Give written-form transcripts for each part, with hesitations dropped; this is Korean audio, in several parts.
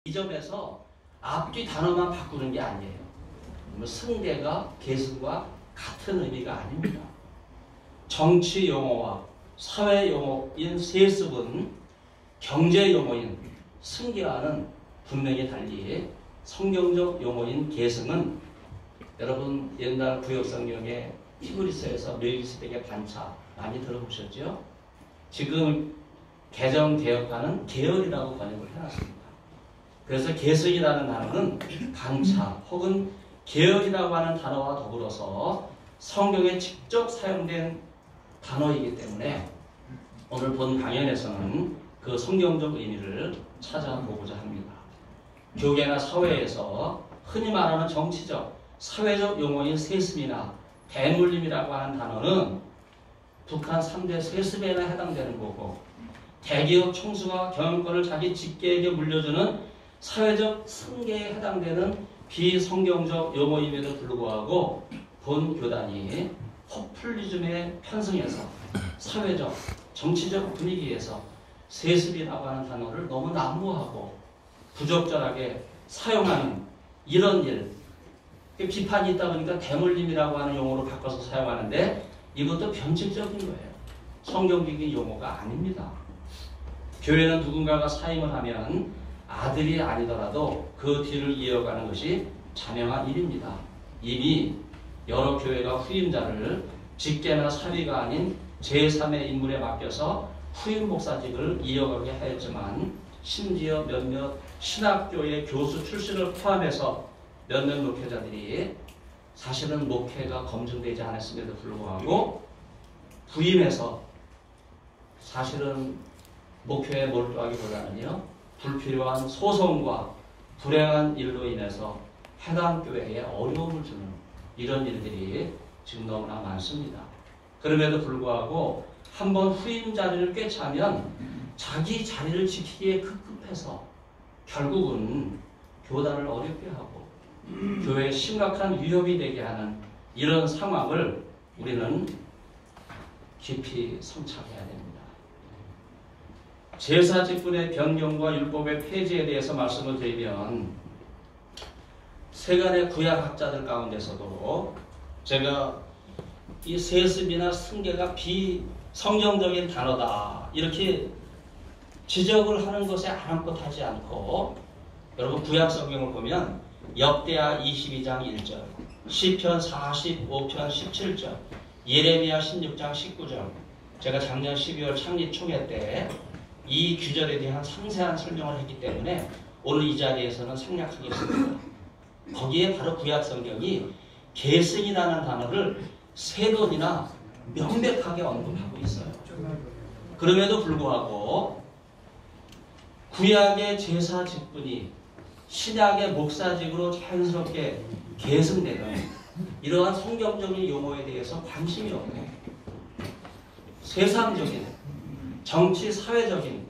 이 점에서 앞뒤 단어만 바꾸는 게 아니에요. 승계가 계승과 같은 의미가 아닙니다. 정치 용어와 사회 용어인 세습은 경제 용어인 승계와는 분명히 달리 성경적 용어인 계승은 여러분 옛날 구역성경에 히브리서에서 멜기세덱의 반차 많이 들어보셨죠? 지금 개정개혁하는 계열이라고 번역을 해놨습니다. 그래서 계승이라는 단어는 반차 혹은 계열이라고 하는 단어와 더불어서 성경에 직접 사용된 단어이기 때문에 오늘 본 강연에서는 그 성경적 의미를 찾아보고자 합니다. 교계나 사회에서 흔히 말하는 정치적, 사회적 용어인 세습이나 대물림이라고 하는 단어는 북한 3대 세습에나 해당되는 거고, 대기업 총수가 경영권을 자기 직계에게 물려주는 사회적 승계에 해당되는 비성경적 용어임에도 불구하고 본 교단이 포퓰리즘에 편승해서 사회적, 정치적 분위기에서 세습이라고 하는 단어를 너무 난무하고 부적절하게 사용하는 이런 일, 비판이 있다 보니까 대물림이라고 하는 용어로 바꿔서 사용하는데 이것도 변칙적인 거예요. 성경적인 용어가 아닙니다. 교회는 누군가가 사임을 하면 아들이 아니더라도 그 뒤를 이어가는 것이 자명한 일입니다. 이미 여러 교회가 후임자를 직계나 사위가 아닌 제3의 인물에 맡겨서 후임 목사직을 이어가게 하였지만 심지어 몇몇 신학교의 교수 출신을 포함해서 몇몇 목회자들이 사실은 목회가 검증되지 않았음에도 불구하고 부임해서 사실은 목회에 몰두하기보다는요, 불필요한 소송과 불행한 일로 인해서 해당 교회에 어려움을 주는 이런 일들이 지금 너무나 많습니다. 그럼에도 불구하고 한번 후임 자리를 꿰차면 자기 자리를 지키기에 급급해서 결국은 교단을 어렵게 하고 교회에 심각한 위협이 되게 하는 이런 상황을 우리는 깊이 성찰해야 됩니다. 제사 직분의 변경과 율법의 폐지에 대해서 말씀을 드리면 세간의 구약학자들 가운데서도 제가 이 세습이나 승계가 비성경적인 단어다 이렇게 지적을 하는 것에 아랑곳하지 않고, 여러분 구약 성경을 보면 역대하 22장 1절, 시편 45편 17절, 예레미야 16장 19절, 제가 작년 12월 창립 총회 때 이 규절에 대한 상세한 설명을 했기 때문에 오늘 이 자리에서는 생략하겠습니다. 거기에 바로 구약 성경이 계승이라는 단어를 3번이나 명백하게 언급하고 있어요. 그럼에도 불구하고 구약의 제사 직분이 신약의 목사직으로 자연스럽게 계승되는 이러한 성경적인 용어에 대해서 관심이 없고 세상적인, 정치, 사회적인,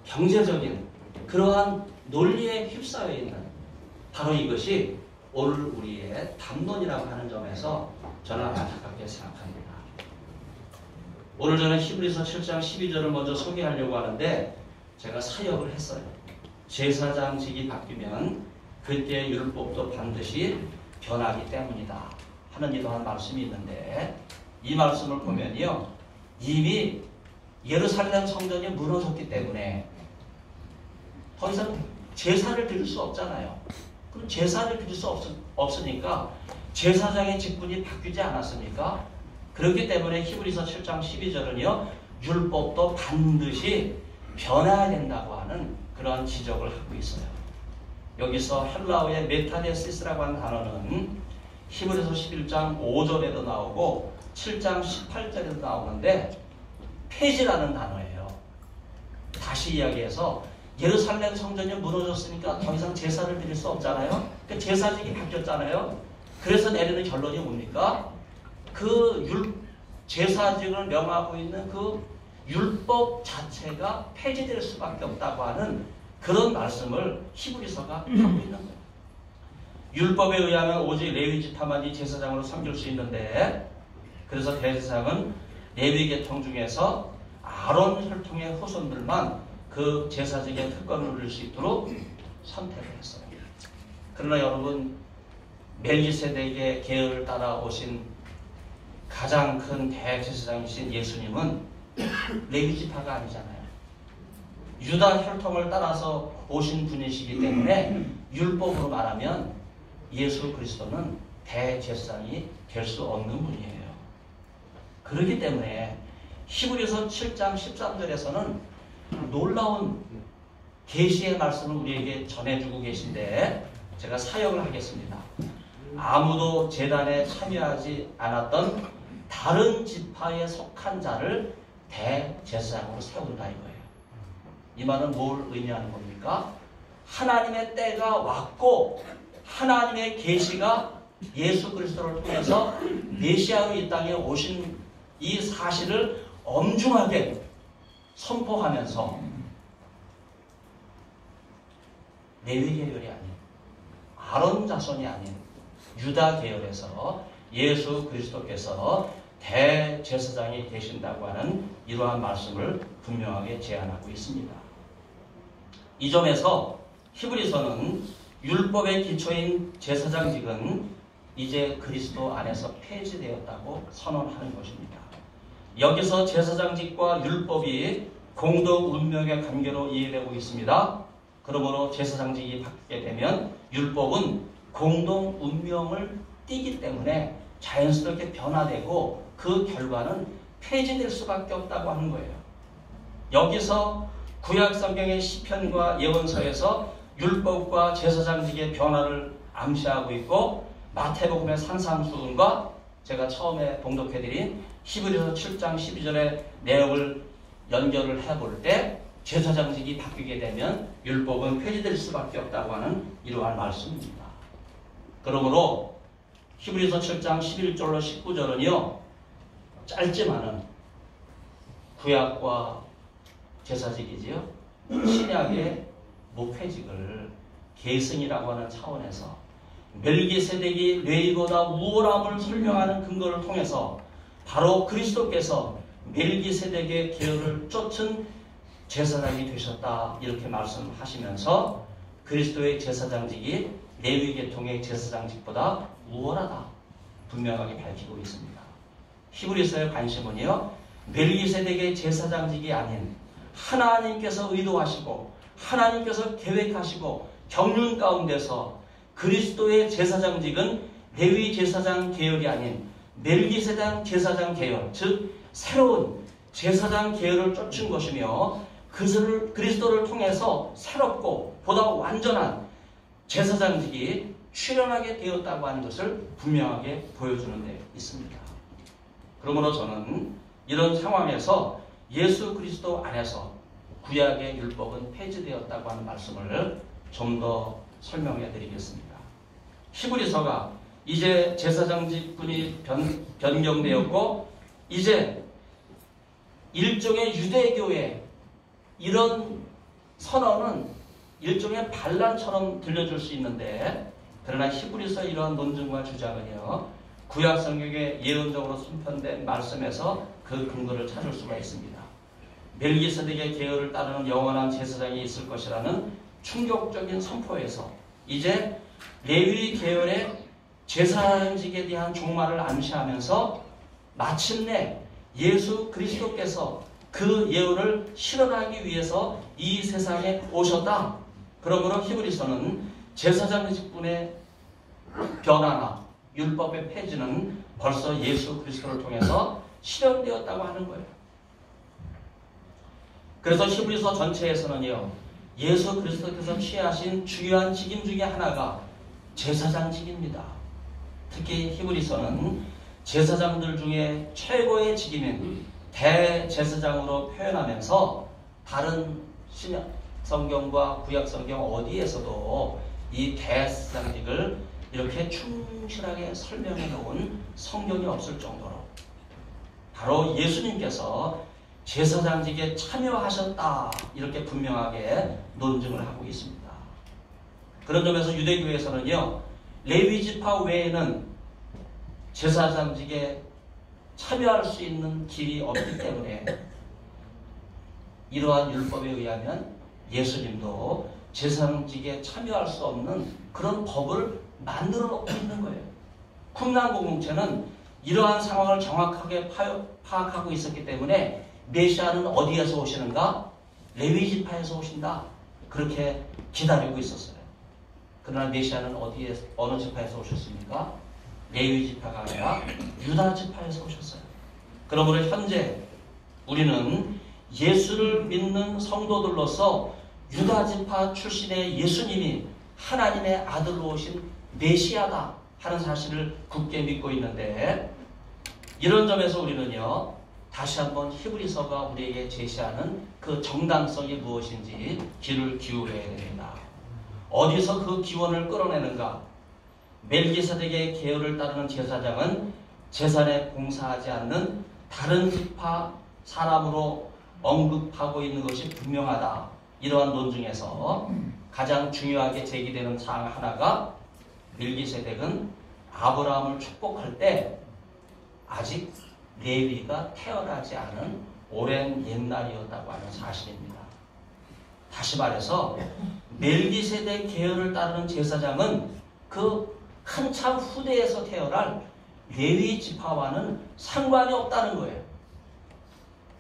경제적인 그러한 논리에 휩싸여 있는 바로 이것이 오늘 우리의 담론이라고 하는 점에서 저는 안타깝게 생각합니다. 오늘 저는 히브리서 7장 12절을 먼저 소개하려고 하는데 제가 사역을 했어요. 제사장직이 바뀌면 그때 율법도 반드시 변하기 때문이다 하는 이러한 말씀이 있는데, 이 말씀을 보면요, 이미 예루살렘 성전이 무너졌기 때문에 더 이상 제사를 드릴 수 없잖아요. 그럼 제사를 드릴 수 없으니까 제사장의 직분이 바뀌지 않았습니까? 그렇기 때문에 히브리서 7장 12절은요, 율법도 반드시 변해야 된다고 하는 그런 지적을 하고 있어요. 여기서 헬라어의 메타데시스라고 하는 단어는 히브리서 11장 5절에도 나오고 7장 18절에도 나오는데 폐지라는 단어예요. 다시 이야기해서 예루살렘 성전이 무너졌으니까 더 이상 제사를 드릴 수 없잖아요. 그 제사직이 바뀌었잖아요. 그래서 내리는 결론이 뭡니까? 그 제사직을 명하고 있는 그 율법 자체가 폐지될 수밖에 없다고 하는 그런 말씀을 히브리서가 하고 있는 거예요. 율법에 의하면 오직 레위 지파만이 제사장으로 섬길 수 있는데, 그래서 대제사장은 레위 계통 중에서 아론 혈통의 후손들만 그 제사직의 특권을 누릴 수 있도록 선택을 했어요. 그러나 여러분, 멜기세덱의 계율을 따라오신 가장 큰 대제사장이신 예수님은 레위 지파가 아니잖아요. 유다 혈통을 따라서 오신 분이시기 때문에 율법으로 말하면 예수 그리스도는 대제사장이 될 수 없는 분이에요. 그렇기 때문에 히브리서 7장 13절에서는 놀라운 계시의 말씀을 우리에게 전해주고 계신데 제가 사역을 하겠습니다. 아무도 제단에 참여하지 않았던 다른 지파에 속한 자를 대제사장으로 세운다 이거예요. 이 말은 뭘 의미하는 겁니까? 하나님의 때가 왔고 하나님의 계시가 예수 그리스도를 통해서 메시아로 이 땅에 오신 이 사실을 엄중하게 선포하면서 레위 계열이 아닌 아론 자손이 아닌 유다 계열에서 예수 그리스도께서 대제사장이 되신다고 하는 이러한 말씀을 분명하게 제안하고 있습니다. 이 점에서 히브리서는 율법의 기초인 제사장직은 이제 그리스도 안에서 폐지되었다고 선언하는 것입니다. 여기서 제사장직과 율법이 공동 운명의 관계로 이해되고 있습니다. 그러므로 제사장직이 바뀌게 되면 율법은 공동 운명을 띠기 때문에 자연스럽게 변화되고 그 결과는 폐지될 수밖에 없다고 하는 거예요. 여기서 구약성경의 시편과 예언서에서 율법과 제사장직의 변화를 암시하고 있고 마태복음의 산상수훈과 제가 처음에 봉독해드린 히브리서 7장 12절의 내용을 연결을 해볼 때 제사장직이 바뀌게 되면 율법은 폐지될 수밖에 없다고 하는 이러한 말씀입니다. 그러므로 히브리서 7장 11절로 19절은요. 짧지만은 구약과 제사직이지요. 신약의 무폐직을 계승이라고 하는 차원에서 멜기세덱이 레위보다 우월함을 설명하는 근거를 통해서 바로 그리스도께서 멜기세덱의 계율을 쫓은 제사장이 되셨다 이렇게 말씀하시면서 그리스도의 제사장직이 레위 계통의 제사장직보다 우월하다 분명하게 밝히고 있습니다. 히브리서의 관심은요. 멜기세덱의 제사장직이 아닌 하나님께서 의도하시고 하나님께서 계획하시고 경륜 가운데서 그리스도의 제사장직은 레위 제사장 계열이 아닌 멜기세덱 제사장 계열, 즉 새로운 제사장 계열을 쫓은 것이며 그리스도를 통해서 새롭고 보다 완전한 제사장직이 출현하게 되었다고 하는 것을 분명하게 보여주는 데 있습니다. 그러므로 저는 이런 상황에서 예수 그리스도 안에서 구약의 율법은 폐지되었다고 하는 말씀을 좀 더 설명해 드리겠습니다. 히브리서가 이제 제사장직분이 변경되었고 이제 일종의 유대교의 이런 선언은 일종의 반란처럼 들려줄 수 있는데 그러나 히브리서 이러한 논증과 주장은요. 구약 성경에 예언적으로 선편된 말씀에서 그 근거를 찾을 수가 있습니다. 멜기세덱의 계율을 따르는 영원한 제사장이 있을 것이라는 충격적인 선포에서 이제 레위 계열의 제사장직에 대한 종말을 암시하면서 마침내 예수 그리스도께서 그 예언을 실현하기 위해서 이 세상에 오셨다. 그러므로 히브리서는 제사장직분의 변화나 율법의 폐지는 벌써 예수 그리스도를 통해서 실현되었다고 하는 거예요. 그래서 히브리서 전체에서는요. 예수 그리스도께서 취하신 중요한 직임 중에 하나가 제사장직입니다. 특히 히브리서는 제사장들 중에 최고의 직임인 대제사장으로 표현하면서 다른 신약 성경과 구약 성경 어디에서도 이 대제사장직을 이렇게 충실하게 설명해 놓은 성경이 없을 정도로 바로 예수님께서 제사장직에 참여하셨다 이렇게 분명하게 논증을 하고 있습니다. 그런 점에서 유대교에서는요. 레위지파 외에는 제사장직에 참여할 수 있는 길이 없기 때문에 이러한 율법에 의하면 예수님도 제사장직에 참여할 수 없는 그런 법을 만들어 놓고 있는 거예요. 쿰란 공동체는 이러한 상황을 정확하게 파악하고 있었기 때문에 메시아는 어디에서 오시는가? 레위 지파에서 오신다. 그렇게 기다리고 있었어요. 그러나 메시아는 어느 지파에서 오셨습니까? 레위 지파가 아니라 유다 지파에서 오셨어요. 그러므로 현재 우리는 예수를 믿는 성도들로서 유다 지파 출신의 예수님이 하나님의 아들로 오신 메시아다 하는 사실을 굳게 믿고 있는데, 이런 점에서 우리는요 다시 한번 히브리서가 우리에게 제시하는 그 정당성이 무엇인지 귀를 기울여야 됩니다. 어디서 그 기원을 끌어내는가? 멜기세덱의 계율을 따르는 제사장은 제사에 봉사하지 않는 다른 지파 사람으로 언급하고 있는 것이 분명하다. 이러한 논중에서 가장 중요하게 제기되는 사항 하나가 멜기세덱은 아브라함을 축복할 때 아직 레위가 태어나지 않은 오랜 옛날이었다고 하는 사실입니다. 다시 말해서 멜기세덱 계열을 따르는 제사장은 그 한참 후대에서 태어날 레위 지파와는 상관이 없다는 거예요.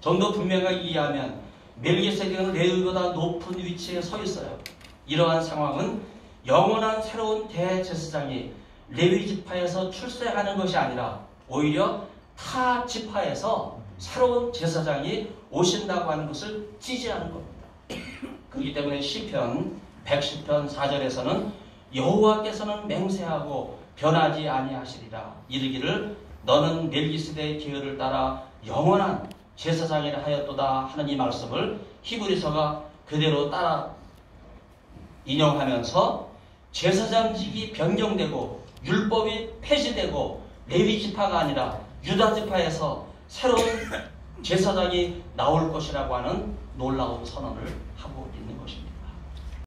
좀 더 분명하게 이해하면 멜기세덱은 레위보다 높은 위치에 서 있어요. 이러한 상황은 영원한 새로운 대제사장이 레위 지파에서 출세하는 것이 아니라 오히려 타 지파에서 새로운 제사장이 오신다고 하는 것을 지지하는 겁니다. 그렇기 때문에 시편 110편 4절에서는 여호와께서는 맹세하고 변하지 아니하시리라 이르기를 너는 멜기세덱의 계율을 따라 영원한 제사장이라 하였도다 하는 이 말씀을 히브리서가 그대로 따라 인용하면서 제사장직이 변경되고 율법이 폐지되고 레위 지파가 아니라 유다 지파에서 새로운 제사장이 나올 것이라고 하는 놀라운 선언을 하고 있는 것입니다.